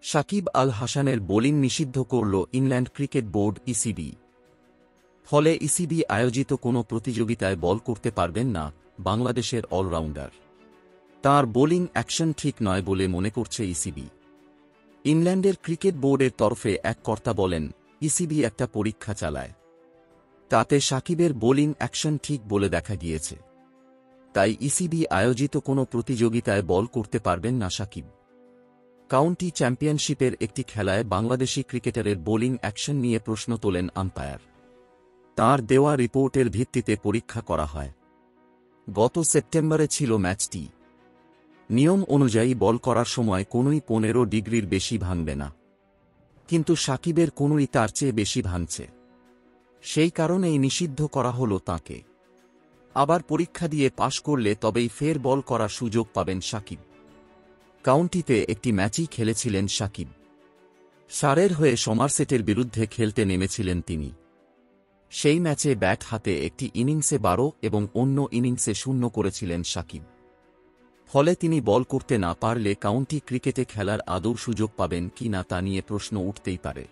সাকিব আল হাসানের বোলিং নিষিদ্ধ করল ইংল্যান্ড ক্রিকেট বোর্ড ইসিবি। ফলে ইসিবি আয়োজিত কোনো প্রতিযোগিতায় বল করতে পারবেন না বাংলাদেশের অলরাউন্ডার। তাঁর বোলিং অ্যাকশন ঠিক নয় বলে মনে করছে ইসিবি। ইংল্যান্ডের ক্রিকেট বোর্ডের তরফে এক কর্তা বলেন, ইসিবি একটা পরীক্ষা চালায়, তাতে সাকিবের বোলিং অ্যাকশন ঠিক বলে দেখা গিয়েছে। তাই ইসিবি আয়োজিত কোনো প্রতিযোগিতায় বল করতে পারবেন না সাকিব। কাউন্টি চ্যাম্পিয়নশিপের একটি খেলায় বাংলাদেশি ক্রিকেটারের বোলিং অ্যাকশন নিয়ে প্রশ্ন তোলেন আম্পায়ার। তাঁর দেওয়া রিপোর্টের ভিত্তিতে পরীক্ষা করা হয়। গত সেপ্টেম্বরে ছিল ম্যাচটি। নিয়ম অনুযায়ী বল করার সময় কোনোই 15 ডিগ্রির বেশি ভাঙবে না, কিন্তু সাকিবের কোনোই তার চেয়ে বেশি ভাঙছে। সেই কারণেই নিষিদ্ধ করা হলো তাঁকে। আবার পরীক্ষা দিয়ে পাশ করলে তবেই ফের বল করার সুযোগ পাবেন সাকিব। কাউন্টিতে একটি ম্যাচই খেলেছিলেন সাকিব। সারের হয়ে সমারসেটের বিরুদ্ধে খেলতে নেমেছিলেন তিনি। সেই ম্যাচে ব্যাট হাতে একটি ইনিংসে 12 এবং অন্য ইনিংসে 0 করেছিলেন সাকিব। ফলে তিনি বল করতে না পারলে কাউন্টি ক্রিকেটে খেলার আদৌ সুযোগ পাবেন কি না তা নিয়ে প্রশ্ন উঠতেই পারে।